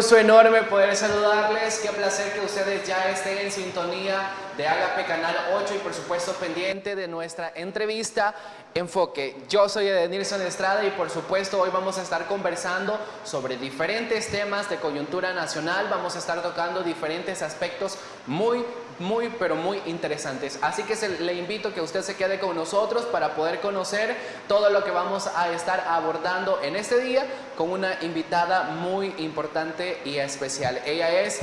gusto enorme poder saludarles, qué placer que ustedes ya estén en sintonía de Agape Canal 8 y por supuesto pendiente de nuestra entrevista Enfoque. Yo soy Edenilson Estrada y por supuesto hoy vamos a estar conversando sobre diferentes temas de coyuntura nacional, vamos a estar tocando diferentes aspectos muy interesantes. Así que le invito a que usted se quede con nosotros para poder conocer todo lo que vamos a estar abordando en este día con una invitada muy importante y especial. Ella es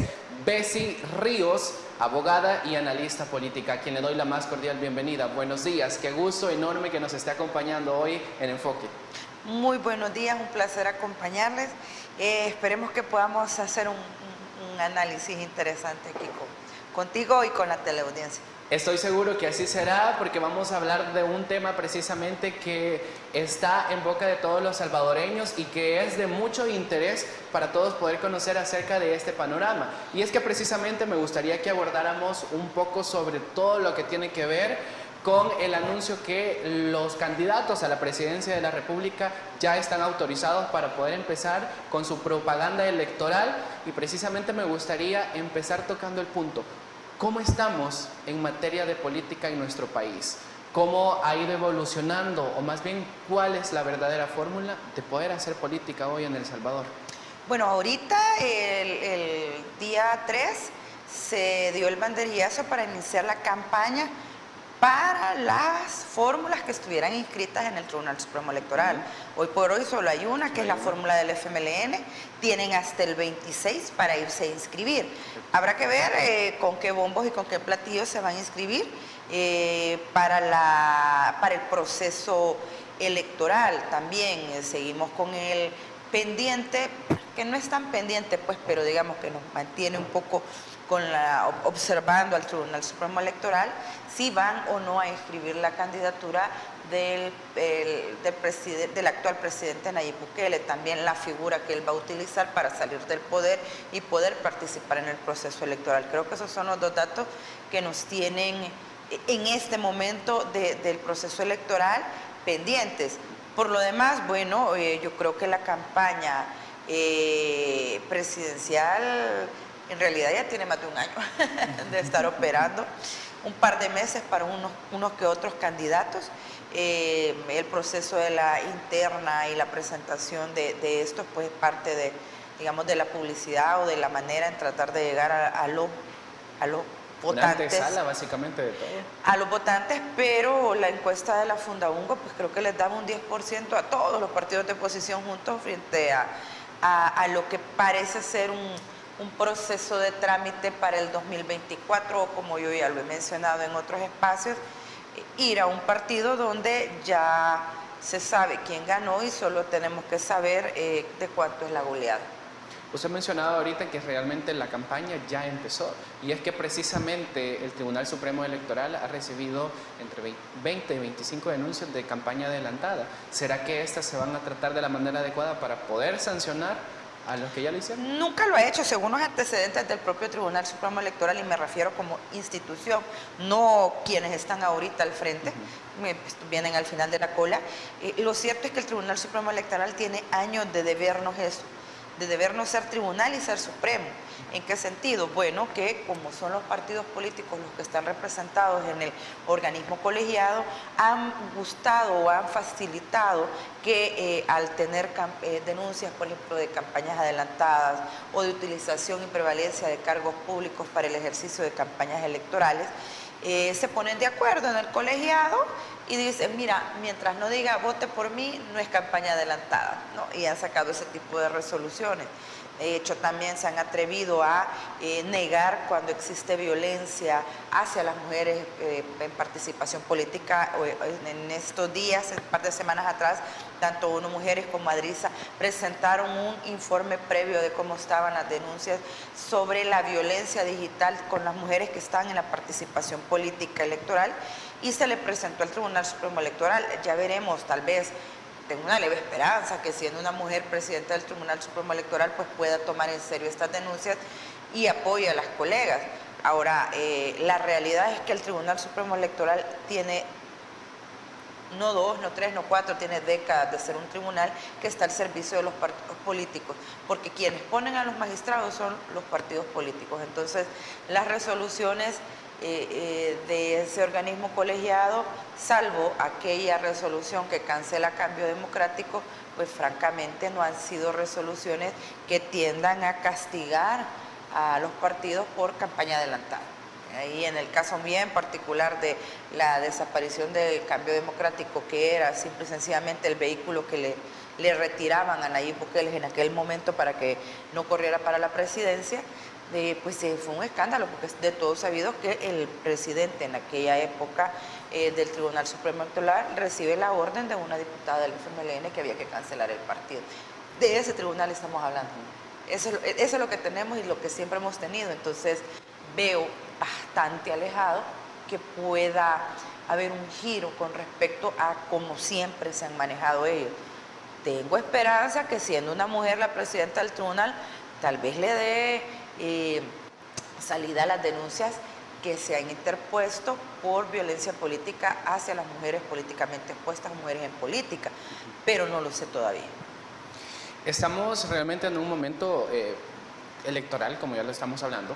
Bessy Ríos, abogada y analista política, a quien le doy la más cordial bienvenida. Buenos días, qué gusto enorme que nos esté acompañando hoy en Enfoque. Muy buenos días, un placer acompañarles. Esperemos que podamos hacer un análisis interesante aquí contigo y con la teleaudiencia. Estoy seguro que así será, porque vamos a hablar de un tema precisamente que está en boca de todos los salvadoreños y que es de mucho interés para todos poder conocer acerca de este panorama. Y es que precisamente me gustaría que abordáramos un poco sobre todo lo que tiene que ver con el anuncio que los candidatos a la presidencia de la República ya están autorizados para poder empezar con su propaganda electoral. Y precisamente me gustaría empezar tocando el punto: ¿cómo estamos en materia de política en nuestro país? ¿Cómo ha ido evolucionando? O más bien, ¿cuál es la verdadera fórmula de poder hacer política hoy en El Salvador? Bueno, ahorita el día 3 se dio el banderillazo para iniciar la campaña para las fórmulas que estuvieran inscritas en el Tribunal Supremo Electoral. Hoy por hoy solo hay una, que es la fórmula del FMLN. Tienen hasta el 26 para irse a inscribir. Habrá que ver con qué bombos y con qué platillos se van a inscribir para el proceso electoral. También seguimos con el pendiente, que no es tan pendiente, pues, pero digamos que nos mantiene un poco observando al Tribunal Supremo Electoral si van o no a inscribir la candidatura del actual presidente Nayib Bukele, también la figura que él va a utilizar para salir del poder y poder participar en el proceso electoral. Creo que esos son los dos datos que nos tienen en este momento del proceso electoral pendientes. Por lo demás, bueno, yo creo que la campaña presidencial en realidad ya tiene más de un año de estar operando, un par de meses para unos que otros candidatos. El proceso de la interna y la presentación de esto, pues parte de, digamos, de la publicidad o de la manera en tratar de llegar a los votantes. Una antesala básicamente de todo. A los votantes, pero la encuesta de la Fundaungo, pues creo que les daba un 10% a todos los partidos de oposición juntos frente a lo que parece ser un proceso de trámite para el 2024, o como yo ya lo he mencionado en otros espacios, ir a un partido donde ya se sabe quién ganó y solo tenemos que saber de cuánto es la goleada. Usted ha mencionado ahorita que realmente la campaña ya empezó, y es que precisamente el Tribunal Supremo Electoral ha recibido entre 20 y 25 denuncias de campaña adelantada. ¿Será que estas se van a tratar de la manera adecuada para poder sancionar a los que ya lo hicieron? Nunca lo ha hecho, según los antecedentes del propio Tribunal Supremo Electoral, y me refiero como institución, no quienes están ahorita al frente, vienen al final de la cola. Lo cierto es que el Tribunal Supremo Electoral tiene años de debernos eso, de debernos ser tribunal y ser supremo. ¿En qué sentido? Bueno, que como son los partidos políticos los que están representados en el organismo colegiado, han gustado o han facilitado que al tener denuncias, por ejemplo, de campañas adelantadas o de utilización y prevalencia de cargos públicos para el ejercicio de campañas electorales, se ponen de acuerdo en el colegiado y dicen: mira, mientras no diga vote por mí, no es campaña adelantada, ¿no? Y han sacado ese tipo de resoluciones. De hecho, también se han atrevido a negar cuando existe violencia hacia las mujeres en participación política. En estos días, un par de semanas atrás, tanto ONU Mujeres como Adrisa presentaron un informe previo de cómo estaban las denuncias sobre la violencia digital con las mujeres que están en la participación política electoral, y se le presentó al Tribunal Supremo Electoral. Ya veremos, tal vez, tengo una leve esperanza que, siendo una mujer presidenta del Tribunal Supremo Electoral, pues pueda tomar en serio estas denuncias y apoye a las colegas. Ahora, la realidad es que el Tribunal Supremo Electoral tiene no 2, no 3, no 4, tiene décadas de ser un tribunal que está al servicio de los partidos políticos, porque quienes ponen a los magistrados son los partidos políticos. Entonces, las resoluciones de ese organismo colegiado, salvo aquella resolución que cancela cambio democrático, pues francamente no han sido resoluciones que tiendan a castigar a los partidos por campaña adelantada. Y en el caso bien particular de la desaparición del cambio democrático, que era simple y sencillamente el vehículo que le retiraban a Nayib Bukele en aquel momento para que no corriera para la presidencia, pues fue un escándalo, porque es de todo sabido que el presidente en aquella época del Tribunal Supremo Electoral recibe la orden de una diputada del FMLN que había que cancelar el partido. De ese tribunal estamos hablando. Eso es lo que tenemos y lo que siempre hemos tenido. Entonces veo bastante alejado que pueda haber un giro con respecto a cómo siempre se han manejado ellos. Tengo esperanza que siendo una mujer la presidenta del tribunal, tal vez le dé salida a las denuncias que se han interpuesto por violencia política hacia las mujeres políticamente expuestas, mujeres en política, pero no lo sé todavía. Estamos realmente en un momento electoral, como ya lo estamos hablando,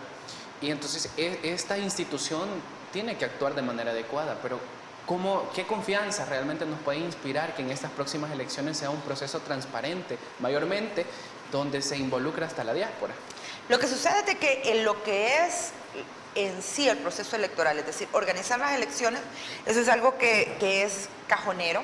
y entonces esta institución tiene que actuar de manera adecuada, pero ¿qué confianza realmente nos puede inspirar que en estas próximas elecciones sea un proceso transparente, mayormente donde se involucra hasta la diáspora? Lo que sucede es de que en lo que es en sí el proceso electoral, es decir, organizar las elecciones, eso es algo que es cajonero,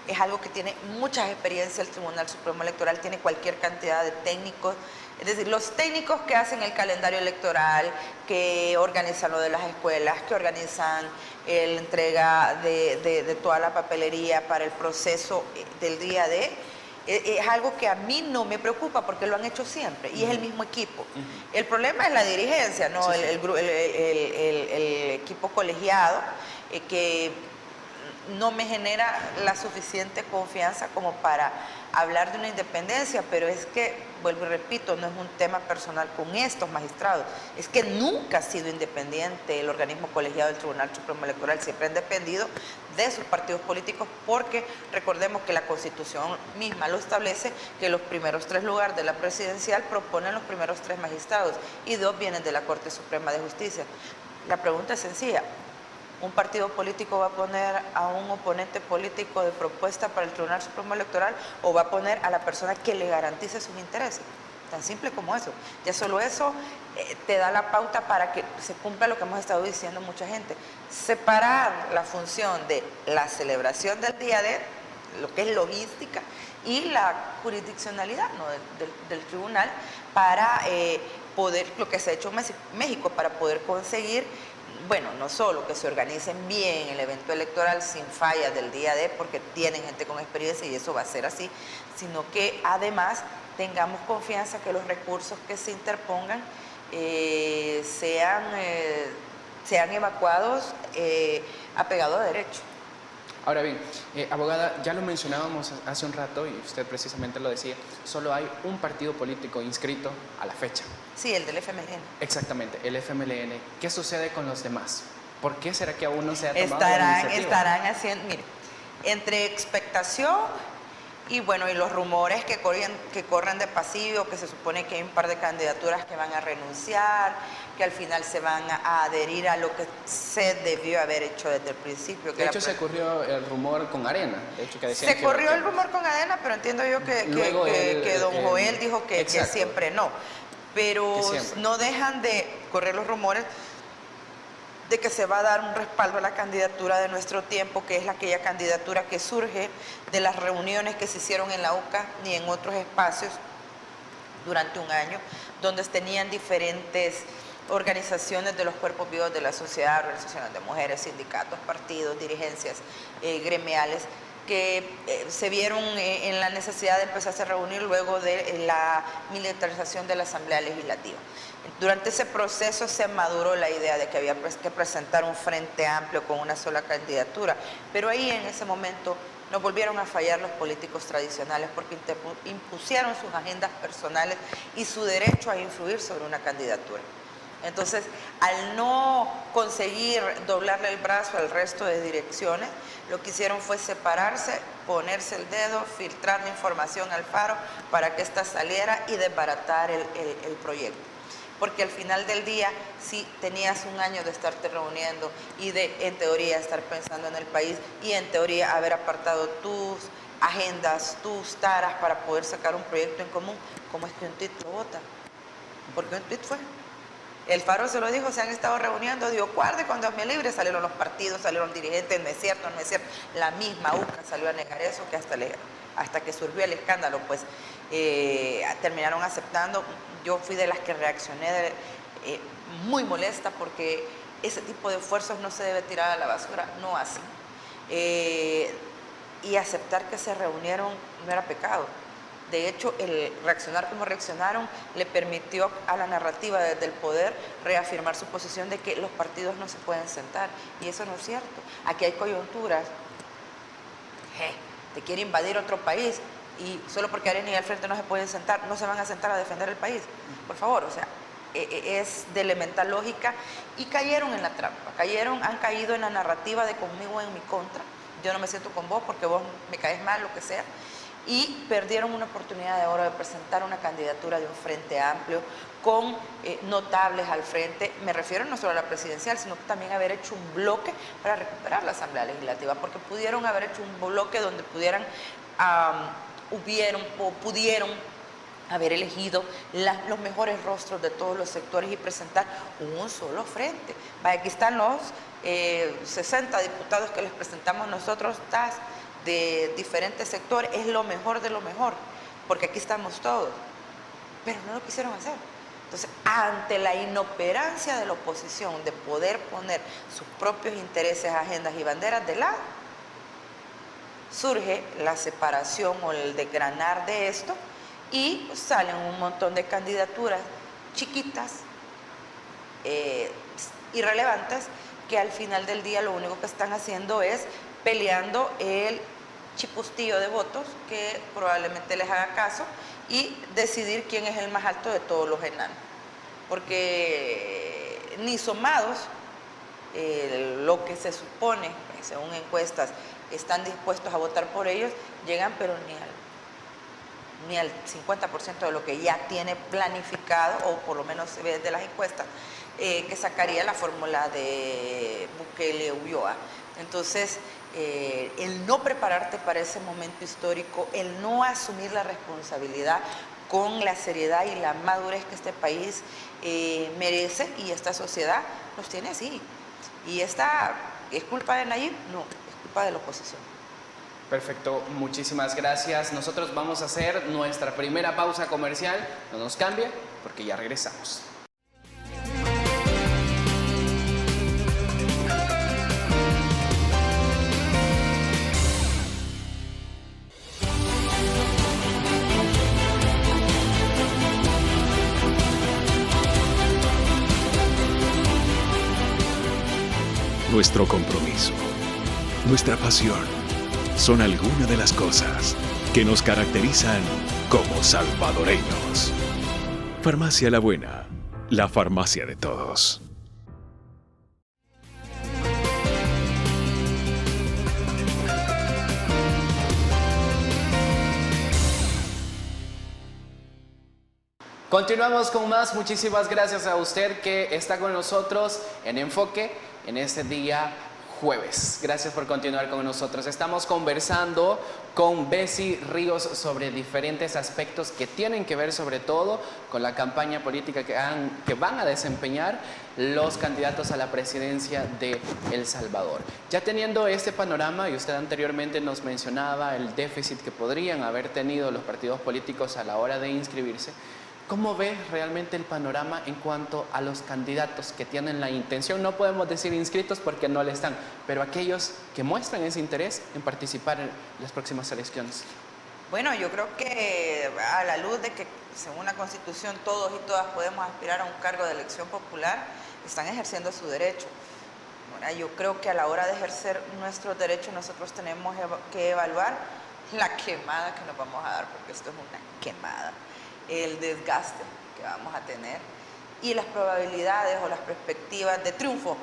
es algo que tiene muchas experiencias el Tribunal Supremo Electoral, tiene cualquier cantidad de técnicos, es decir, los técnicos que hacen el calendario electoral, que organizan lo de las escuelas, que organizan la entrega de toda la papelería para el proceso del día D, es algo que a mí no me preocupa porque lo han hecho siempre y es el mismo equipo. El problema es la dirigencia, ¿no? Sí, sí. El equipo colegiado que no me genera la suficiente confianza como para hablar de una independencia, pero es que, vuelvo y repito, no es un tema personal con estos magistrados, es que nunca ha sido independiente el organismo colegiado del Tribunal Supremo Electoral, siempre han dependido de sus partidos políticos, porque recordemos que la Constitución misma lo establece, que los primeros 3 lugares de la presidencial proponen los primeros 3 magistrados y 2 vienen de la Corte Suprema de Justicia. La pregunta es sencilla: ¿un partido político va a poner a un oponente político de propuesta para el Tribunal Supremo Electoral o va a poner a la persona que le garantice sus intereses? Tan simple como eso. Ya solo eso te da la pauta para que se cumpla lo que hemos estado diciendo mucha gente. Separar la función de la celebración del día D, lo que es logística, y la jurisdiccionalidad, ¿no?, del tribunal para poder, lo que se ha hecho en México, para poder conseguir, bueno, no solo que se organicen bien el evento electoral sin fallas del día D, porque tienen gente con experiencia y eso va a ser así, sino que además tengamos confianza que los recursos que se interpongan sean evacuados apegados a derecho. Ahora bien, abogada, ya lo mencionábamos hace un rato y usted precisamente lo decía, solo hay un partido político inscrito a la fecha. Sí, el del FMLN. Exactamente, el FMLN. ¿Qué sucede con los demás? ¿Por qué será que aún no se ha tomado la iniciativa? Estarán haciendo, mire, entre expectación y bueno, y los rumores que corren de pasillo, que se supone que hay un par de candidaturas que van a renunciar, que al final se van a adherir a lo que se debió haber hecho desde el principio. De hecho, se corrió el rumor con Arena. De hecho, que decían se corrió el rumor con Arena, pero entiendo yo que don Joel dijo que siempre no. Pero no dejan de correr los rumores de que se va a dar un respaldo a la candidatura de Nuestro Tiempo, que es aquella candidatura que surge de las reuniones que se hicieron en la UCA y en otros espacios durante un año, donde tenían diferentes organizaciones de los cuerpos vivos de la sociedad, organizaciones de mujeres, sindicatos, partidos, dirigencias gremiales, que se vieron en la necesidad de empezarse a reunir luego de la militarización de la Asamblea Legislativa. Durante ese proceso se maduró la idea de que había que presentar un frente amplio con una sola candidatura, pero ahí en ese momento nos volvieron a fallar los políticos tradicionales porque impusieron sus agendas personales y su derecho a influir sobre una candidatura. Entonces, al no conseguir doblarle el brazo al resto de direcciones, lo que hicieron fue separarse, ponerse el dedo, filtrar la información al Faro para que ésta saliera y desbaratar el proyecto. Porque al final del día, si tenías un año de estarte reuniendo y de, en teoría, estar pensando en el país y en teoría haber apartado tus agendas, tus taras para poder sacar un proyecto en común, ¿cómo es que un tuit lo vota? Porque un tuit fue. El Faro se lo dijo, se han estado reuniendo, digo, guarde cuando es libre, salieron los partidos, salieron dirigentes, no es cierto, no es cierto. La misma UCA salió a negar eso, que hasta que surgió el escándalo, pues terminaron aceptando. Yo fui de las que reaccioné muy molesta porque ese tipo de esfuerzos no se debe tirar a la basura, no así. Y aceptar que se reunieron no era pecado. De hecho, el reaccionar como reaccionaron le permitió a la narrativa desde el poder reafirmar su posición de que los partidos no se pueden sentar. Y eso no es cierto. Aquí hay coyunturas. Te quiere invadir otro país y solo porque Arena y al frente no se pueden sentar, no se van a sentar a defender el país. Por favor, o sea, es de elemental lógica. Y cayeron en la trampa. Han caído en la narrativa de conmigo en mi contra. Yo no me siento con vos porque vos me caes mal, lo que sea. Y perdieron una oportunidad de oro de presentar una candidatura de un frente amplio con notables al frente. Me refiero no solo a la presidencial, sino también haber hecho un bloque para recuperar la Asamblea Legislativa, porque pudieron haber hecho un bloque donde pudieron haber elegido los mejores rostros de todos los sectores y presentar un solo frente. Aquí están los 60 diputados que les presentamos nosotros, de diferentes sectores, es lo mejor de lo mejor, porque aquí estamos todos, pero no lo quisieron hacer. Entonces, ante la inoperancia de la oposición de poder poner sus propios intereses, agendas y banderas de lado, surge la separación o el desgranar de esto y salen un montón de candidaturas chiquitas, irrelevantes, que al final del día lo único que están haciendo es peleando el chipustillo de votos que probablemente les haga caso y decidir quién es el más alto de todos los enanos. Porque ni somados, lo que se supone, según encuestas, están dispuestos a votar por ellos, llegan pero ni al 50% de lo que ya tiene planificado, o por lo menos se ve desde las encuestas, que sacaría la fórmula de Bukele-Ulloa. Entonces, el no prepararte para ese momento histórico, el no asumir la responsabilidad con la seriedad y la madurez que este país merece y esta sociedad los tiene así. Y esta es culpa de Nayib, no, es culpa de la oposición. Perfecto, muchísimas gracias. Nosotros vamos a hacer nuestra primera pausa comercial. No nos cambie porque ya regresamos. Nuestro compromiso, nuestra pasión, son algunas de las cosas que nos caracterizan como salvadoreños. Farmacia La Buena, la farmacia de todos. Continuamos con más. Muchísimas gracias a usted que está con nosotros en Enfoque en este día jueves. Gracias por continuar con nosotros. Estamos conversando con Bessie Ríos sobre diferentes aspectos que tienen que ver sobre todo con la campaña política que van a desempeñar los candidatos a la presidencia de El Salvador. Ya teniendo este panorama, y usted anteriormente nos mencionaba el déficit que podrían haber tenido los partidos políticos a la hora de inscribirse, ¿cómo ve realmente el panorama en cuanto a los candidatos que tienen la intención? No podemos decir inscritos porque no le están, pero aquellos que muestran ese interés en participar en las próximas elecciones. Bueno, yo creo que a la luz de que según la Constitución todos y todas podemos aspirar a un cargo de elección popular, están ejerciendo su derecho. Bueno, yo creo que a la hora de ejercer nuestros derechos nosotros tenemos que evaluar la quemada que nos vamos a dar, porque esto es una quemada, el desgaste que vamos a tener y las probabilidades o las perspectivas de triunfo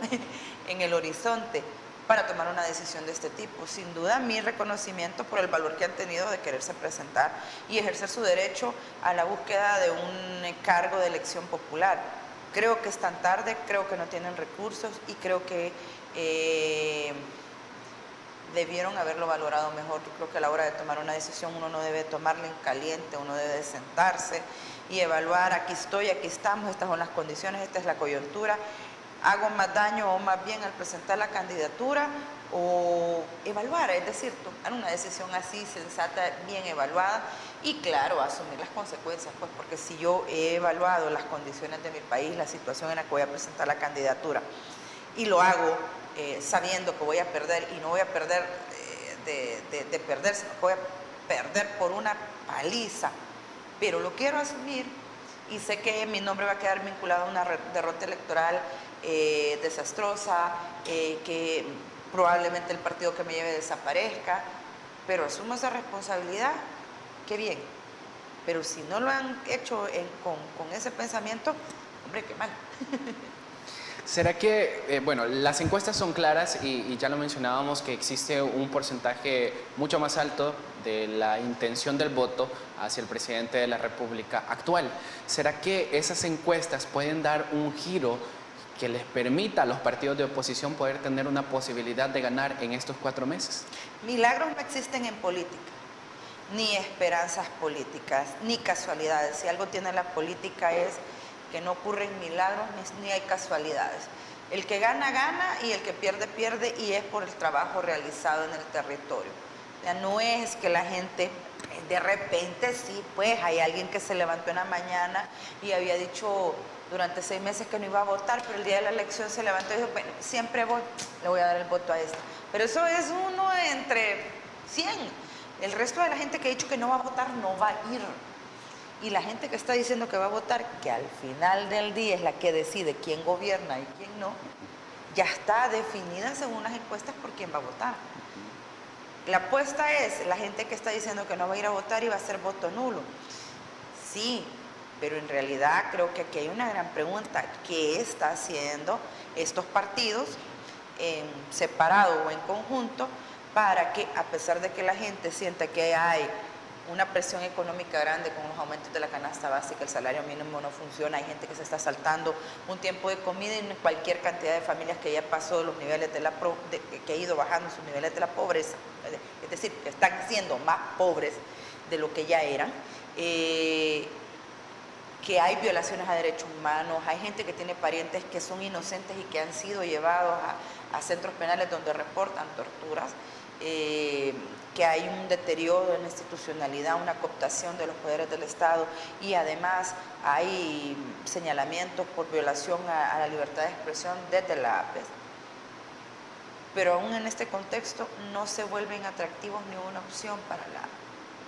en el horizonte para tomar una decisión de este tipo. Sin duda, mi reconocimiento por el valor que han tenido de quererse presentar y ejercer su derecho a la búsqueda de un cargo de elección popular. Creo que están tarde, creo que no tienen recursos y creo que debieron haberlo valorado mejor. Yo creo que a la hora de tomar una decisión uno no debe tomarla en caliente, uno debe sentarse y evaluar, aquí estoy, aquí estamos, estas son las condiciones, esta es la coyuntura, hago más daño o más bien al presentar la candidatura, o evaluar, es decir, tomar una decisión así, sensata, bien evaluada y claro, asumir las consecuencias, pues porque si yo he evaluado las condiciones de mi país, la situación en la que voy a presentar la candidatura y lo hago sabiendo que voy a perder y no voy a perder de perder, sino que voy a perder por una paliza, pero lo quiero asumir y sé que mi nombre va a quedar vinculado a una derrota electoral desastrosa, que probablemente el partido que me lleve desaparezca, pero asumo esa responsabilidad, qué bien. Pero si no lo han hecho con ese pensamiento, hombre, qué mal. ¿Será que, bueno, las encuestas son claras y ya lo mencionábamos que existe un porcentaje mucho más alto de la intención del voto hacia el presidente de la República actual? ¿Será que esas encuestas pueden dar un giro que les permita a los partidos de oposición poder tener una posibilidad de ganar en estos 4 meses? Milagros no existen en política, ni esperanzas políticas, ni casualidades. Si algo tiene la política es que no ocurren milagros ni hay casualidades. El que gana, gana y el que pierde, pierde y es por el trabajo realizado en el territorio. O sea, no es que la gente de repente sí, pues hay alguien que se levantó en la mañana y había dicho durante 6 meses que no iba a votar, pero el día de la elección se levantó y dijo, bueno, siempre voy, le voy a dar el voto a este. Pero eso es uno entre 100. El resto de la gente que ha dicho que no va a votar no va a ir. Y la gente que está diciendo que va a votar, que al final del día es la que decide quién gobierna y quién no, ya está definida según las encuestas por quién va a votar. La apuesta es la gente que está diciendo que no va a ir a votar y va a ser voto nulo. Sí, pero en realidad creo que aquí hay una gran pregunta. ¿Qué está haciendo estos partidos en separado o en conjunto para que, a pesar de que la gente sienta que hay una presión económica grande con los aumentos de la canasta básica, el salario mínimo no funciona, hay gente que se está saltando un tiempo de comida y cualquier cantidad de familias que ya pasó los niveles que ha ido bajando sus niveles de la pobreza, es decir, que están siendo más pobres de lo que ya eran, que hay violaciones a derechos humanos, hay gente que tiene parientes que son inocentes y que han sido llevados a centros penales donde reportan torturas, que hay un deterioro en la institucionalidad, una cooptación de los poderes del Estado y además hay señalamientos por violación a la libertad de expresión desde la APES. Pero aún en este contexto no se vuelven atractivos ni una opción para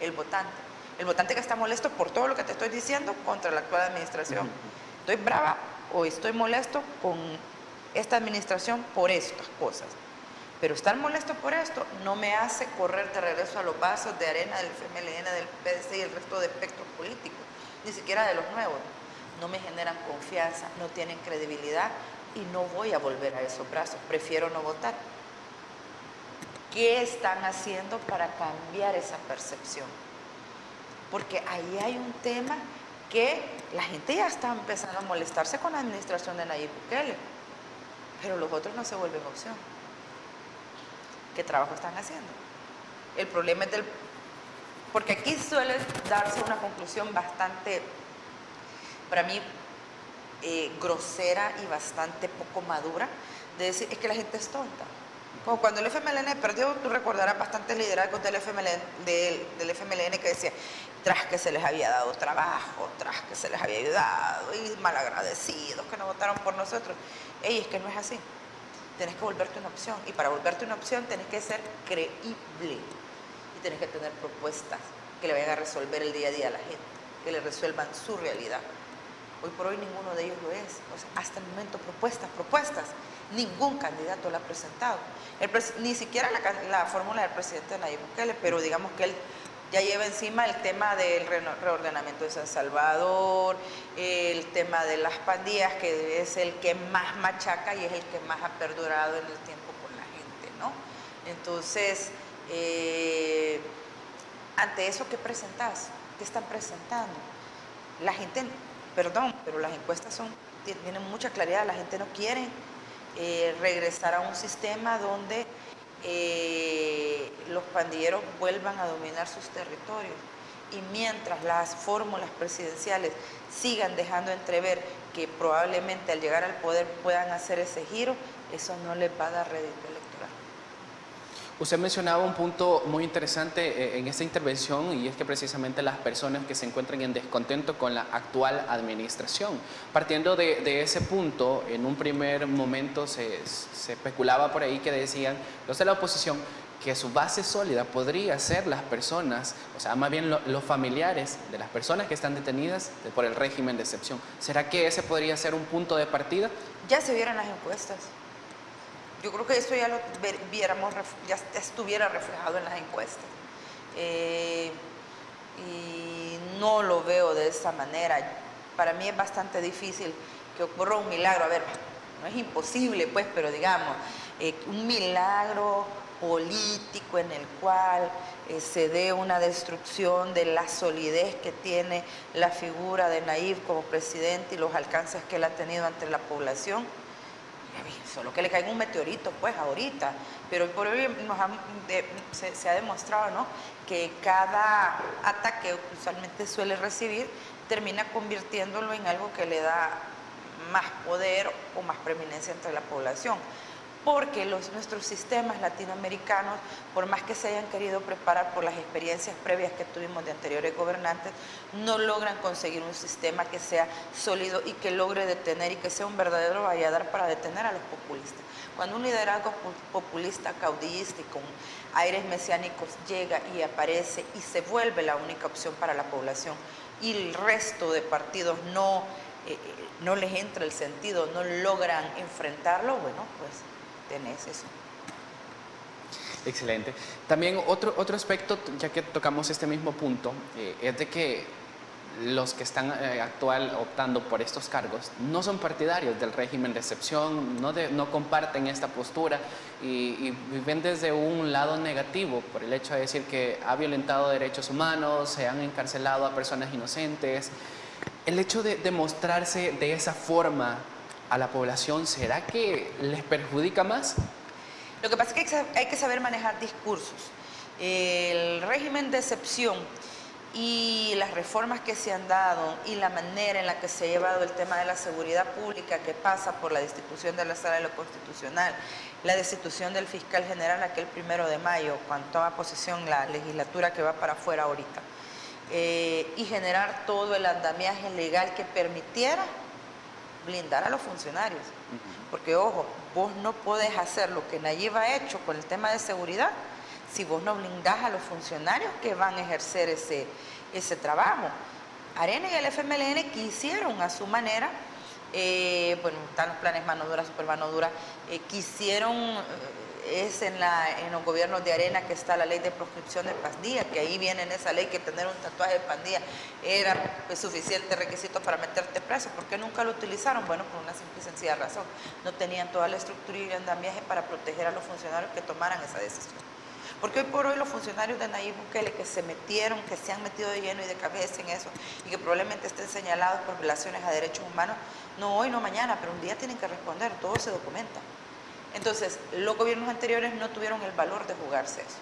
el votante. El votante que está molesto por todo lo que te estoy diciendo contra la actual administración. Estoy brava o estoy molesto con esta administración por estas cosas. Pero estar molesto por esto no me hace correr de regreso a los vasos de arena del FMLN, del PDC y el resto de espectros políticos, ni siquiera de los nuevos. No me generan confianza, no tienen credibilidad y no voy a volver a esos brazos. Prefiero no votar. ¿Qué están haciendo para cambiar esa percepción? Porque ahí hay un tema que la gente ya está empezando a molestarse con la administración de Nayib Bukele, pero los otros no se vuelven opción. ¿Qué trabajo están haciendo? El problema es porque aquí suele darse una conclusión bastante, para mí, grosera y bastante poco madura, de decir, es que la gente es tonta. Como cuando el FMLN perdió, tú recordarás bastantes liderazgos del FMLN que decía, tras que se les había dado trabajo, tras que se les había ayudado, y malagradecidos que no votaron por nosotros. Ey, es que no es así. Tenés que volverte una opción, y para volverte una opción tenés que ser creíble y tenés que tener propuestas que le vayan a resolver el día a día a la gente, que le resuelvan su realidad. Hoy por hoy ninguno de ellos lo es. O sea, hasta el momento propuestas. Ningún candidato la ha presentado. Ni siquiera la fórmula del presidente Nayib Bukele, pero digamos que él ya lleva encima el tema del reordenamiento de San Salvador, el tema de las pandillas, que es el que más machaca y es el que más ha perdurado en el tiempo con la gente, ¿no? Entonces, ante eso, ¿qué presentás? ¿Qué están presentando? La gente, perdón, pero las encuestas tienen mucha claridad, la gente no quiere regresar a un sistema donde los pandilleros vuelvan a dominar sus territorios. Y mientras las fórmulas presidenciales sigan dejando entrever que probablemente al llegar al poder puedan hacer ese giro, eso no les va a dar rédito electoral. Usted mencionaba un punto muy interesante en esta intervención, y es que precisamente las personas que se encuentran en descontento con la actual administración. Partiendo de ese punto, en un primer momento se especulaba por ahí que decían los de la oposición que su base sólida podría ser las personas, o sea, más bien los familiares de las personas que están detenidas por el régimen de excepción. ¿Será que ese podría ser un punto de partida? Ya se vieron las encuestas. Yo creo que eso ya lo viéramos, ya estuviera reflejado en las encuestas. Y no lo veo de esa manera. Para mí es bastante difícil que ocurra un milagro. A ver, no es imposible, pues, pero digamos, un milagro político en el cual se dé una destrucción de la solidez que tiene la figura de Nayib como presidente y los alcances que él ha tenido ante la población. Solo que le caiga un meteorito, pues, ahorita. Pero por hoy se ha demostrado, ¿no?, que cada ataque que usualmente suele recibir termina convirtiéndolo en algo que le da más poder o más preeminencia entre la población. Porque nuestros sistemas latinoamericanos, por más que se hayan querido preparar por las experiencias previas que tuvimos de anteriores gobernantes, no logran conseguir un sistema que sea sólido y que logre detener y que sea un verdadero valladar para detener a los populistas. Cuando un liderazgo populista, caudillista y con aires mesiánicos llega y aparece y se vuelve la única opción para la población y el resto de partidos no les entra el sentido, no logran enfrentarlo, bueno, pues tenés eso. Excelente. También otro aspecto, ya que tocamos este mismo punto, es de que los que están optando por estos cargos no son partidarios del régimen de excepción, no comparten esta postura y viven desde un lado negativo por el hecho de decir que ha violentado derechos humanos, se han encarcelado a personas inocentes. El hecho de mostrarse de esa forma a la población, ¿será que les perjudica más? Lo que pasa es que hay que saber manejar discursos. El régimen de excepción y las reformas que se han dado y la manera en la que se ha llevado el tema de la seguridad pública, que pasa por la destitución de la Sala de lo Constitucional, la destitución del fiscal general aquel 1 de mayo, cuando toma posesión la legislatura que va para afuera ahorita, y generar todo el andamiaje legal que permitiera blindar a los funcionarios. Porque, ojo, vos no podés hacer lo que Nayib ha hecho con el tema de seguridad si vos no blindás a los funcionarios que van a ejercer ese trabajo. Arena y el FMLN quisieron a su manera, bueno, están los planes mano dura, super mano dura, quisieron, es en los gobiernos de Arena que está la ley de proscripción de pandilla, que ahí viene en esa ley que tener un tatuaje de pandilla era suficiente requisito para meterte preso. ¿Por qué nunca lo utilizaron? Bueno, por una simple y sencilla razón. No tenían toda la estructura y el andamiaje para proteger a los funcionarios que tomaran esa decisión. Porque hoy por hoy los funcionarios de Nayib Bukele que se han metido de lleno y de cabeza en eso y que probablemente estén señalados por violaciones a derechos humanos, no hoy, no mañana, pero un día tienen que responder, todo se documenta. Entonces, los gobiernos anteriores no tuvieron el valor de jugarse eso.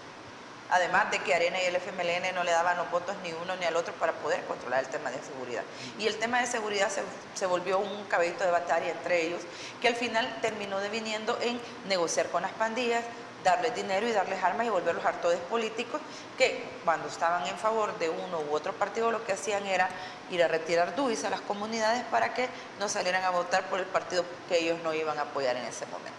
Además de que Arena y el FMLN no le daban los votos ni uno ni al otro para poder controlar el tema de seguridad. Y el tema de seguridad se volvió un caballito de batalla entre ellos, que al final terminó deviniendo en negociar con las pandillas, darles dinero y darles armas y volverlos hartodes políticos, que cuando estaban en favor de uno u otro partido lo que hacían era ir a retirar DUIs a las comunidades para que no salieran a votar por el partido que ellos no iban a apoyar en ese momento.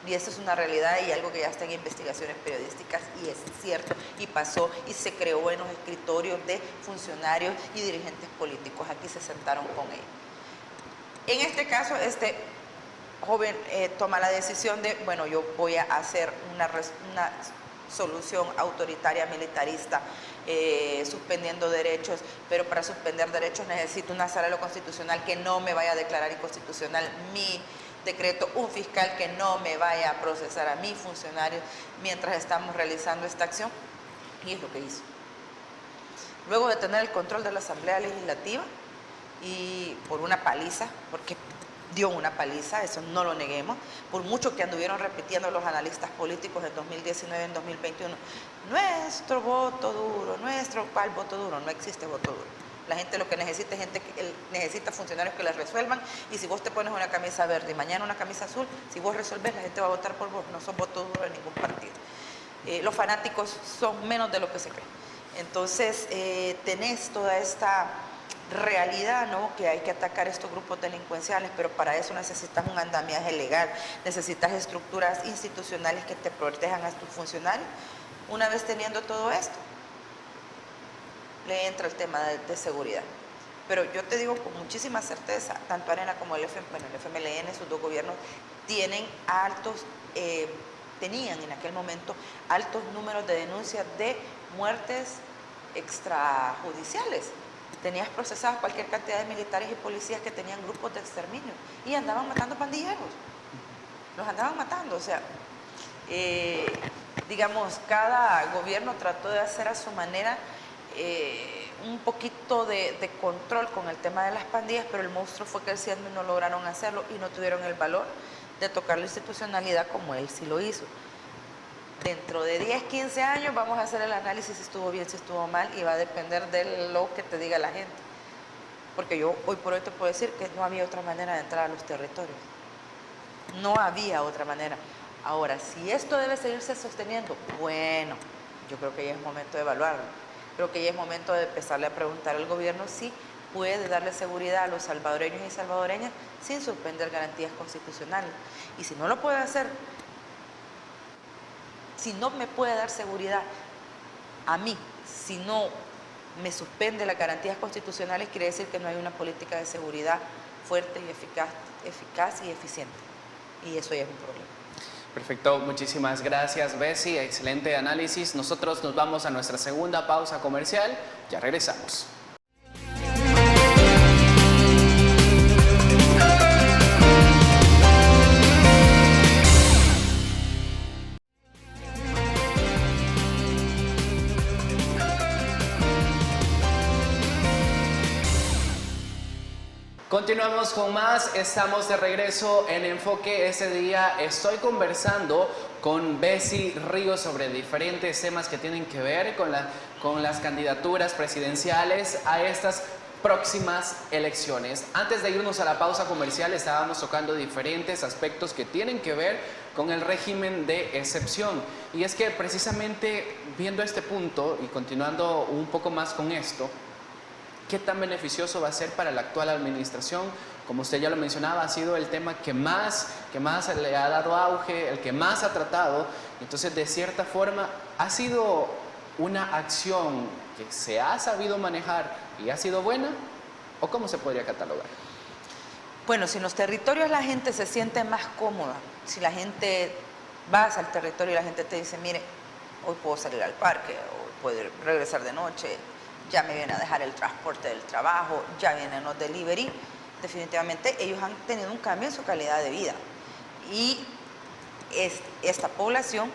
Y eso es una realidad y algo que ya está en investigaciones periodísticas y es cierto y pasó y se creó en los escritorios de funcionarios y dirigentes políticos. Aquí se sentaron con ellos. En este caso, este joven toma la decisión de, bueno, yo voy a hacer una solución autoritaria, militarista suspendiendo derechos, pero para suspender derechos necesito una sala de lo constitucional que no me vaya a declarar inconstitucional mi decreto, un fiscal que no me vaya a procesar a mis funcionarios mientras estamos realizando esta acción, y es lo que hizo. Luego de tener el control de la Asamblea Legislativa y por una paliza, porque dio una paliza, eso no lo neguemos, por mucho que anduvieron repitiendo los analistas políticos en 2019, en 2021, nuestro voto duro, ¿cuál voto duro? No existe voto duro. La gente lo que necesita es necesita funcionarios que les resuelvan, y si vos te pones una camisa verde y mañana una camisa azul, si vos resolvés, la gente va a votar por vos, no sos voto duro de ningún partido. Los fanáticos son menos de lo que se cree. Entonces, tenés toda esta realidad, ¿no?, que hay que atacar estos grupos delincuenciales, pero para eso necesitas un andamiaje legal, necesitas estructuras institucionales que te protejan a tus funcionarios. Una vez teniendo todo esto, le entra el tema de seguridad. Pero yo te digo con muchísima certeza, tanto Arena como el FMLN, sus dos gobiernos, tenían en aquel momento altos números de denuncias de muertes extrajudiciales. Tenías procesadas cualquier cantidad de militares y policías que tenían grupos de exterminio y andaban matando pandilleros. Los andaban matando, o sea, digamos, cada gobierno trató de hacer a su manera un poquito de control con el tema de las pandillas, pero el monstruo fue que el CIEDME no lograron hacerlo y no tuvieron el valor de tocar la institucionalidad como él sí lo hizo. Dentro de 10, 15 años vamos a hacer el análisis si estuvo bien, si estuvo mal, y va a depender de lo que te diga la gente. Porque yo hoy por hoy te puedo decir que no había otra manera de entrar a los territorios. No había otra manera. Ahora, si esto debe seguirse sosteniendo, bueno, yo creo que ya es momento de evaluarlo. Creo que ya es momento de empezarle a preguntar al gobierno si puede darle seguridad a los salvadoreños y salvadoreñas sin suspender garantías constitucionales. Y si no lo puede hacer, si no me puede dar seguridad a mí, si no me suspende las garantías constitucionales, quiere decir que no hay una política de seguridad fuerte y eficaz y eficiente. Y eso ya es un problema. Perfecto, muchísimas gracias, Bessie, excelente análisis. Nosotros nos vamos a nuestra segunda pausa comercial, ya regresamos. Continuamos con más, estamos de regreso en Enfoque. Ese día estoy conversando con Bessie Ríos sobre diferentes temas que tienen que ver con las candidaturas presidenciales a estas próximas elecciones. Antes de irnos a la pausa comercial, estábamos tocando diferentes aspectos que tienen que ver con el régimen de excepción. Y es que precisamente viendo este punto y continuando un poco más con esto, ¿qué tan beneficioso va a ser para la actual administración? Como usted ya lo mencionaba, ha sido el tema que más le ha dado auge, el que más ha tratado. Entonces, de cierta forma, ha sido una acción que se ha sabido manejar y ha sido buena, ¿o cómo se podría catalogar? Bueno, si en los territorios la gente se siente más cómoda, si la gente vas al territorio y la gente te dice, mire, hoy puedo salir al parque, hoy puedo regresar de noche, ya me viene a dejar el transporte del trabajo, ya vienen los delivery, definitivamente ellos han tenido un cambio en su calidad de vida. Y es esta población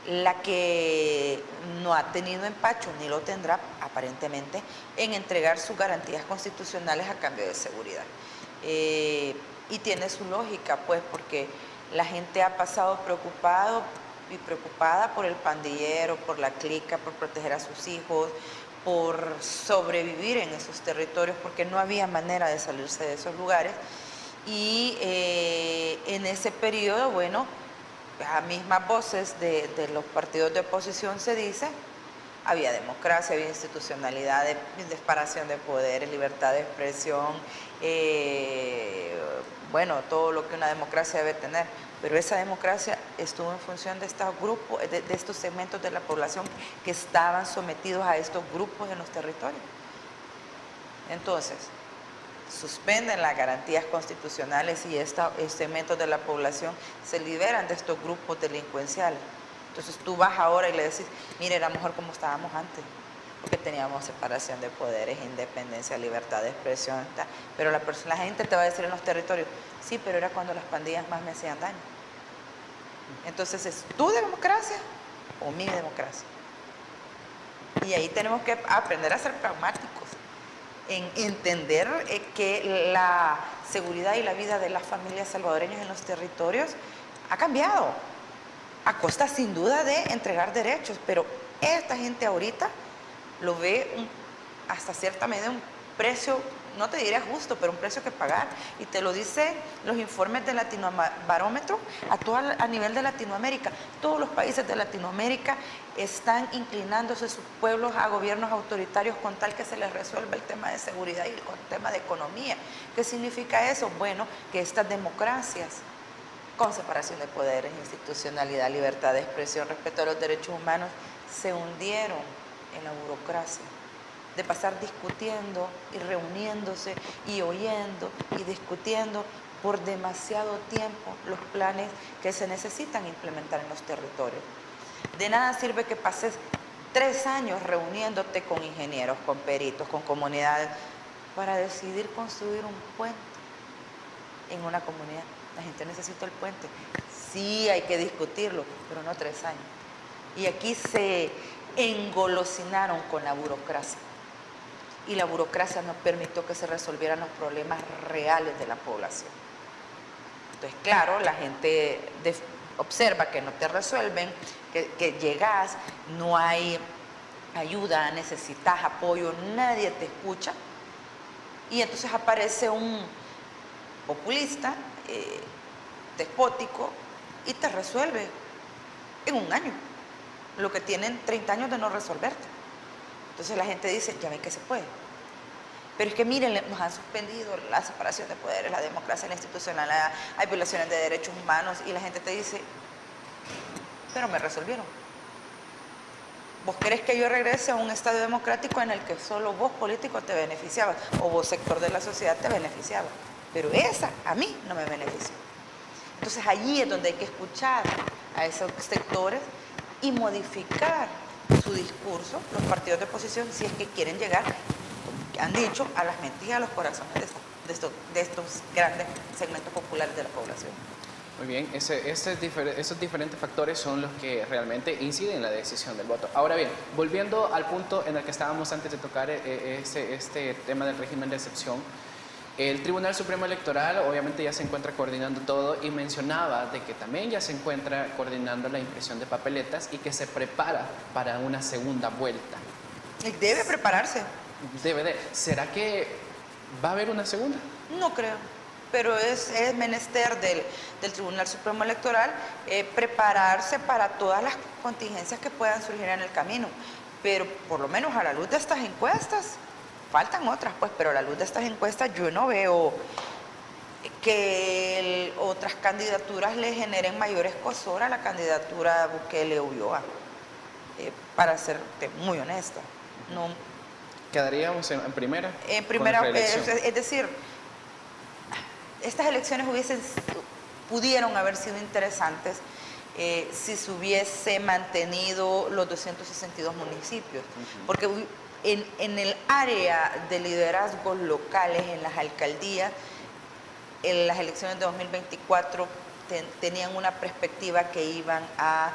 la que no ha tenido empacho, ni lo tendrá aparentemente, en entregar sus garantías constitucionales a cambio de seguridad. Y tiene su lógica, pues, porque la gente ha pasado preocupada por el pandillero, por la clica, por proteger a sus hijos, por sobrevivir en esos territorios, porque no había manera de salirse de esos lugares. Y en ese periodo, bueno, a mismas voces de los partidos de oposición se dice, había democracia, había institucionalidad, separación de poderes, libertad de expresión, bueno, todo lo que una democracia debe tener. Pero esa democracia estuvo en función de estos grupos, de estos segmentos de la población que estaban sometidos a estos grupos en los territorios. Entonces, suspenden las garantías constitucionales y estos segmentos de la población se liberan de estos grupos delincuenciales. Entonces tú vas ahora y le decís, mire, era mejor como estábamos antes. porque teníamos separación de poderes, independencia, libertad de expresión, pero la gente te va a decir en los territorios, sí, pero era cuando las pandillas más me hacían daño. Entonces, ¿es tu democracia o mi democracia? Y ahí tenemos que aprender a ser pragmáticos, en entender que la seguridad y la vida de las familias salvadoreñas en los territorios ha cambiado, a costa sin duda de entregar derechos, pero esta gente ahorita lo ve hasta cierta medida un precio, no te diré justo, pero un precio que pagar. Y te lo dicen los informes de Latinobarómetro a nivel de Latinoamérica. Todos los países de Latinoamérica están inclinándose sus pueblos a gobiernos autoritarios con tal que se les resuelva el tema de seguridad y el tema de economía. ¿Qué significa eso? Bueno, que estas democracias con separación de poderes, institucionalidad, libertad de expresión, respeto a los derechos humanos, se hundieron en la burocracia, de pasar discutiendo y reuniéndose y oyendo y discutiendo por demasiado tiempo los planes que se necesitan implementar en los territorios. De nada sirve que pases 3 años reuniéndote con ingenieros, con peritos, con comunidades, para decidir construir un puente en una comunidad. La gente necesita el puente. Sí, hay que discutirlo, pero no 3 años. Y aquí se engolosinaron con la burocracia. Y la burocracia no permitió que se resolvieran los problemas reales de la población. Entonces, claro, la gente observa que no te resuelven, que llegas, no hay ayuda, necesitas apoyo, nadie te escucha. Y entonces aparece un populista, despótico, y te resuelve en 1 año lo que tienen 30 años de no resolverte. Entonces la gente dice, ya ven que se puede. Pero es que miren, nos han suspendido la separación de poderes, la democracia, la institucionalidad, hay violaciones de derechos humanos, y la gente te dice, pero me resolvieron. ¿Vos querés que yo regrese a un estado democrático en el que solo vos, político, te beneficiabas, o vos, sector de la sociedad, te beneficiaba? Pero esa a mí no me benefició. Entonces allí es donde hay que escuchar a esos sectores y modificar su discurso, los partidos de oposición, si es que quieren llegar, como han dicho, a las mentes y a los corazones de estos grandes segmentos populares de la población. Muy bien, esos diferentes factores son los que realmente inciden en la decisión del voto. Ahora bien, volviendo al punto en el que estábamos antes de tocar este tema del régimen de excepción, el Tribunal Supremo Electoral obviamente ya se encuentra coordinando todo y mencionaba de que también ya se encuentra coordinando la impresión de papeletas y que se prepara para una segunda vuelta. Y debe prepararse. Debe de. ¿Será que va a haber una segunda? No creo, pero es menester del Tribunal Supremo Electoral prepararse para todas las contingencias que puedan surgir en el camino. Pero por lo menos a la luz de estas encuestas, faltan otras, pues, pero a la luz de estas encuestas yo no veo que otras candidaturas le generen mayor escosor a la candidatura de Bukele-Ulloa, para serte muy honesta. No, ¿Quedaríamos en primera? en primera, con la reelección? es decir, estas elecciones pudieron haber sido interesantes si se hubiese mantenido los 262 municipios, porque en el área de liderazgos locales, en las alcaldías, en las elecciones de 2024 tenían una perspectiva que iban a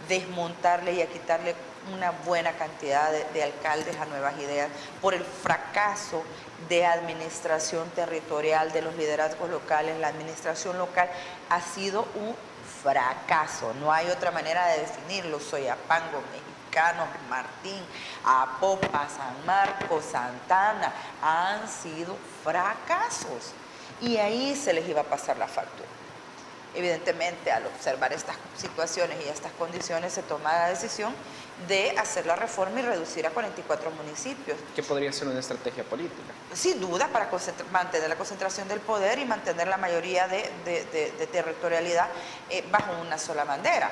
desmontarle y a quitarle una buena cantidad de alcaldes a Nuevas Ideas por el fracaso de administración territorial de los liderazgos locales. La administración local ha sido un fracaso, no hay otra manera de definirlo. Soyapango, Mexicano, Martín, Apopa, San Marcos, Santana, han sido fracasos. Y ahí se les iba a pasar la factura. Evidentemente, al observar estas situaciones y estas condiciones, se toma la decisión de hacer la reforma y reducir a 44 municipios. ¿Qué podría ser una estrategia política? Sin duda, para mantener la concentración del poder y mantener la mayoría de territorialidad bajo una sola bandera.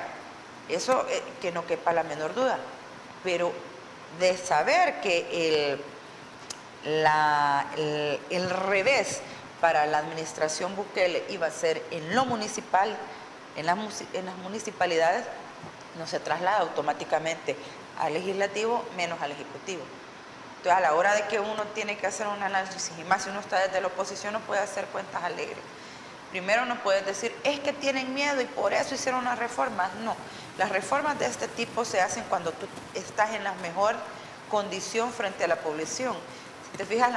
Eso que no quepa la menor duda. Pero de saber que el revés para la administración Bukele iba a ser en lo municipal, en las municipalidades, no se traslada automáticamente al legislativo menos al ejecutivo. Entonces, a la hora de que uno tiene que hacer un análisis, y más si uno está desde la oposición, no puede hacer cuentas alegres. Primero no puedes decir, es que tienen miedo y por eso hicieron las reformas. No, las reformas de este tipo se hacen cuando tú estás en la mejor condición frente a la población. Si te fijas, en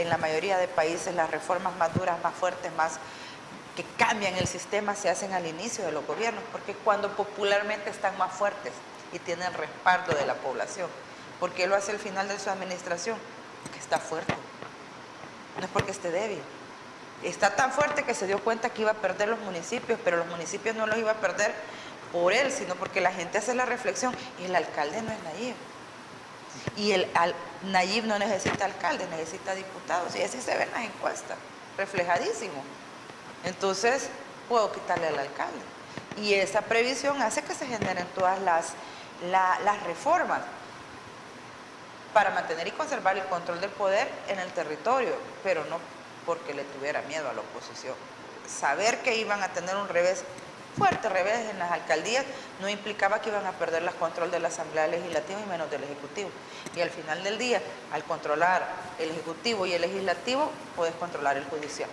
la mayoría de países las reformas más duras, más fuertes, más que cambian el sistema se hacen al inicio de los gobiernos, porque cuando popularmente están más fuertes y tienen respaldo de la población. ¿Por qué lo hace al final de su administración? Porque está fuerte, no es porque esté débil. Está tan fuerte que se dio cuenta que iba a perder los municipios, pero los municipios no los iba a perder por él, sino porque la gente hace la reflexión, y el alcalde no es Nayib. Y Nayib no necesita alcalde, necesita diputados, y así se ven las encuestas, reflejadísimo. Entonces, puedo quitarle al alcalde. Y esa previsión hace que se generen todas las reformas para mantener y conservar el control del poder en el territorio, pero no porque le tuviera miedo a la oposición. Saber que iban a tener un revés, fuerte revés en las alcaldías, no implicaba que iban a perder el control de la Asamblea Legislativa y menos del Ejecutivo. Y al final del día, al controlar el Ejecutivo y el Legislativo, puedes controlar el Judicial.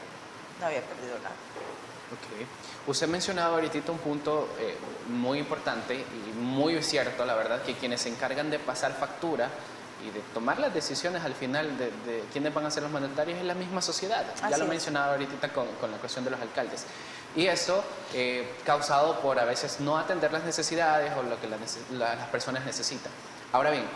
No había perdido nada. Okay. Usted ha mencionado ahorita un punto muy importante y muy cierto, la verdad, que quienes se encargan de pasar factura y de tomar las decisiones al final de quiénes van a ser los mandatarios es la misma sociedad. Ya lo he mencionado ahorita con la cuestión de los alcaldes. Y eso causado por a veces no atender las necesidades o lo que las personas necesitan. Ahora bien,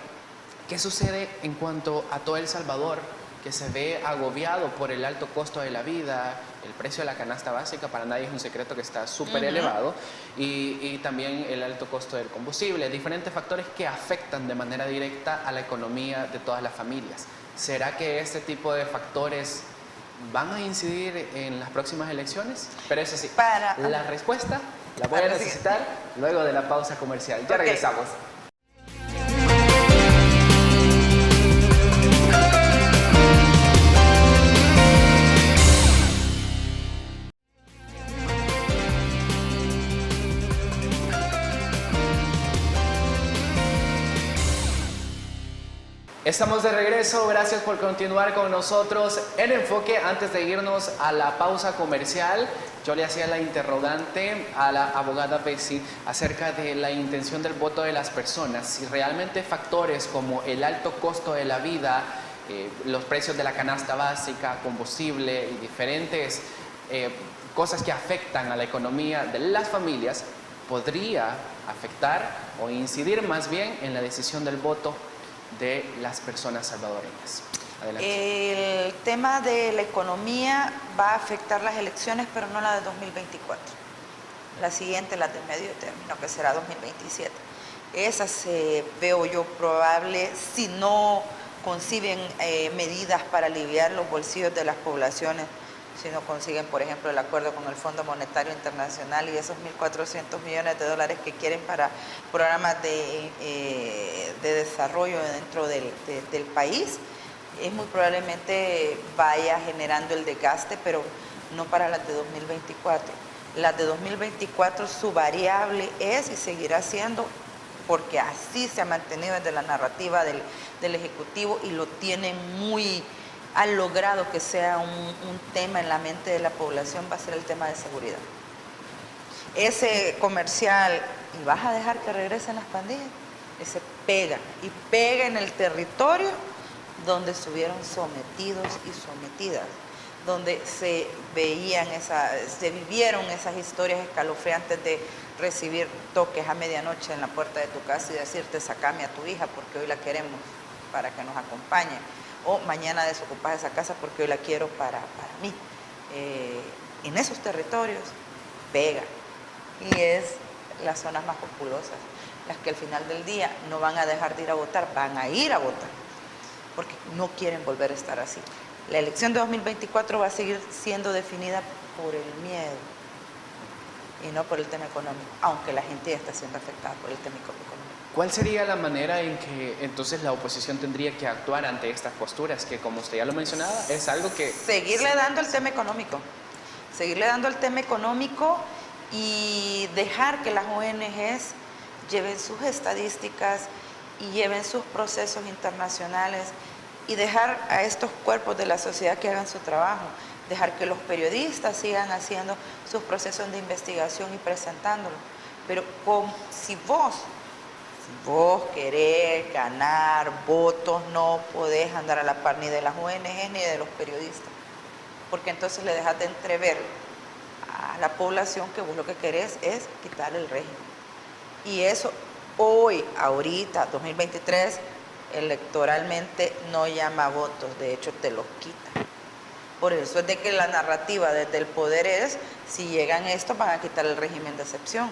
¿qué sucede en cuanto a todo El Salvador, que se ve agobiado por el alto costo de la vida, el precio de la canasta básica? Para nadie es un secreto que está súper elevado, y también el alto costo del combustible, diferentes factores que afectan de manera directa a la economía de todas las familias. ¿Será que este tipo de factores van a incidir en las próximas elecciones? Pero eso sí, la respuesta la voy a necesitar luego de la pausa comercial. Ya regresamos. Estamos de regreso, gracias por continuar con nosotros en Enfoque. Antes de irnos a la pausa comercial, yo le hacía la interrogante a la abogada Bessie acerca de la intención del voto de las personas, si realmente factores como el alto costo de la vida, los precios de la canasta básica, combustible y diferentes cosas que afectan a la economía de las familias, podría afectar o incidir más bien en la decisión del voto de las personas salvadoreñas. Adelante. El tema de la economía va a afectar las elecciones, pero no la de 2024. La siguiente, la de medio término, que será 2027. Esas veo yo probable si no conciben medidas para aliviar los bolsillos de las poblaciones, si no consiguen, por ejemplo, el acuerdo con el Fondo Monetario Internacional y esos 1.400 millones de dólares que quieren para programas de desarrollo dentro del país, es muy probablemente vaya generando el desgaste, pero no para las de 2024. Las de 2024 su variable es y seguirá siendo, porque así se ha mantenido desde la narrativa del Ejecutivo y lo tienen ha logrado que sea un tema en la mente de la población, va a ser el tema de seguridad. Ese comercial, ¿y vas a dejar que regresen las pandillas? Ese pega, y pega en el territorio donde estuvieron sometidos y sometidas, donde se vivieron esas historias escalofriantes de recibir toques a medianoche en la puerta de tu casa y decirte, sacame a tu hija porque hoy la queremos para que nos acompañe. O mañana desocupas esa casa porque hoy la quiero para mí. En esos territorios pega. Y es las zonas más populosas, las que al final del día no van a dejar de ir a votar, van a ir a votar, porque no quieren volver a estar así. La elección de 2024 va a seguir siendo definida por el miedo y no por el tema económico, aunque la gente ya está siendo afectada por el tema económico. ¿Cuál sería la manera en que entonces la oposición tendría que actuar ante estas posturas? Que, como usted ya lo mencionaba, es algo que... Seguirle dando el tema económico. Seguirle dando el tema económico y dejar que las ONGs lleven sus estadísticas y lleven sus procesos internacionales y dejar a estos cuerpos de la sociedad que hagan su trabajo, dejar que los periodistas sigan haciendo sus procesos de investigación y presentándolo. Pero si vos querés ganar votos, no podés andar a la par ni de las ONG ni de los periodistas, porque entonces le dejas de entrever a la población que vos lo que querés es quitar el régimen. Y eso hoy, ahorita, 2023, electoralmente no llama votos, de hecho te los quita. Por eso es de que la narrativa desde el poder es, si llegan esto van a quitar el régimen de excepción.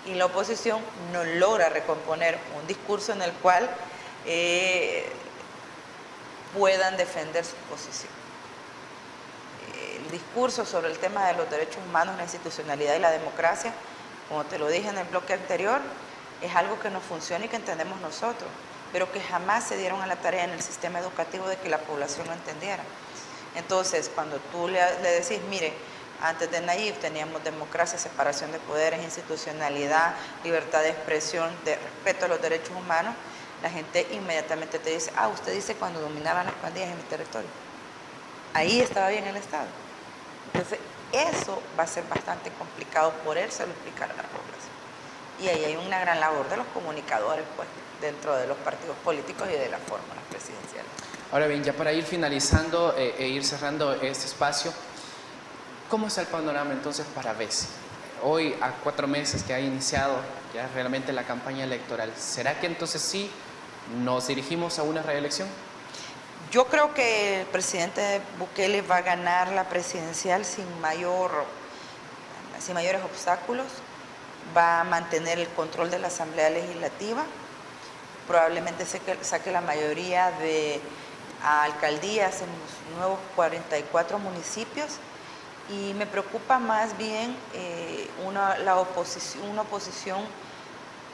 Y la oposición no logra recomponer un discurso en el cual puedan defender su posición. El discurso sobre el tema de los derechos humanos, la institucionalidad y la democracia, como te lo dije en el bloque anterior, es algo que no funciona y que entendemos nosotros, pero que jamás se dieron a la tarea en el sistema educativo de que la población lo entendiera. Entonces, cuando tú le decís, mire, antes de Nayib teníamos democracia, separación de poderes, institucionalidad, libertad de expresión, de respeto a los derechos humanos, la gente inmediatamente te dice, usted dice cuando dominaban las pandillas en mi territorio. Ahí estaba bien el Estado. Entonces, eso va a ser bastante complicado podérselo explicar a la población. Y ahí hay una gran labor de los comunicadores, pues, dentro de los partidos políticos y de las fórmulas presidenciales. Ahora bien, ya para ir finalizando e ir cerrando este espacio, ¿cómo está el panorama entonces para BESI? Hoy, a 4 meses que ha iniciado ya realmente la campaña electoral, ¿será que entonces sí nos dirigimos a una reelección? Yo creo que el presidente Bukele va a ganar la presidencial sin mayores obstáculos, va a mantener el control de la Asamblea Legislativa, probablemente saque la mayoría de alcaldías en los nuevos 44 municipios, y me preocupa más bien una oposición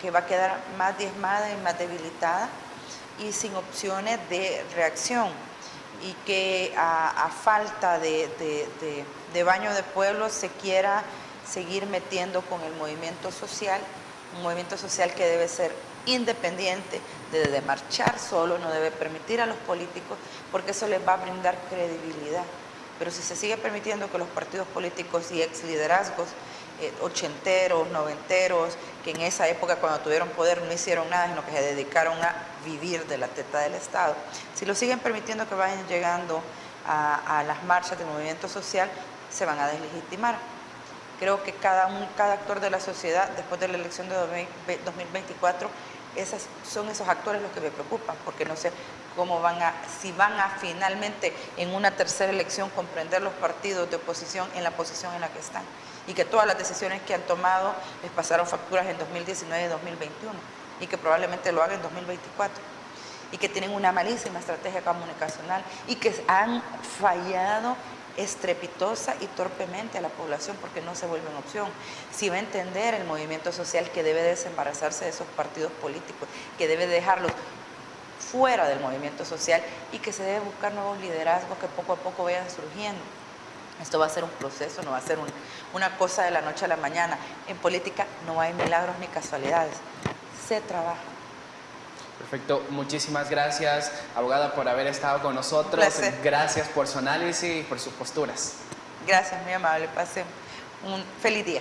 que va a quedar más diezmada y más debilitada y sin opciones de reacción, y que a falta de baño de pueblo se quiera seguir metiendo con el movimiento social, un movimiento social que debe ser independiente, debe marchar solo, no debe permitir a los políticos, porque eso les va a brindar credibilidad. Pero si se sigue permitiendo que los partidos políticos y ex liderazgos ochenteros, noventeros, que en esa época cuando tuvieron poder no hicieron nada, sino que se dedicaron a vivir de la teta del Estado, si lo siguen permitiendo que vayan llegando a las marchas del movimiento social, se van a deslegitimar. Creo que cada actor de la sociedad, después de la elección de 2024, son esos actores los que me preocupan, porque no sé si van a finalmente en una tercera elección comprender los partidos de oposición en la posición en la que están, y que todas las decisiones que han tomado les pasaron facturas en 2019 y 2021, y que probablemente lo hagan en 2024, y que tienen una malísima estrategia comunicacional y que han fallado estrepitosa y torpemente a la población, porque no se vuelven opción. Si va a entender el movimiento social que debe desembarazarse de esos partidos políticos, que debe dejarlos fuera del movimiento social, y que se debe buscar nuevos liderazgos que poco a poco vayan surgiendo. Esto va a ser un proceso, no va a ser una cosa de la noche a la mañana. En política no hay milagros ni casualidades, se trabaja. Perfecto, muchísimas gracias, abogada, por haber estado con nosotros. Gracias por su análisis y por sus posturas. Gracias, muy amable, pase un feliz día.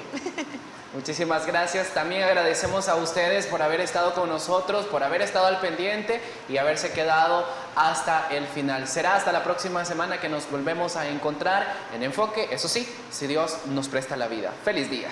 Muchísimas gracias. También agradecemos a ustedes por haber estado con nosotros, por haber estado al pendiente y haberse quedado hasta el final. Será hasta la próxima semana que nos volvemos a encontrar en Enfoque, eso sí, si Dios nos presta la vida. ¡Feliz día!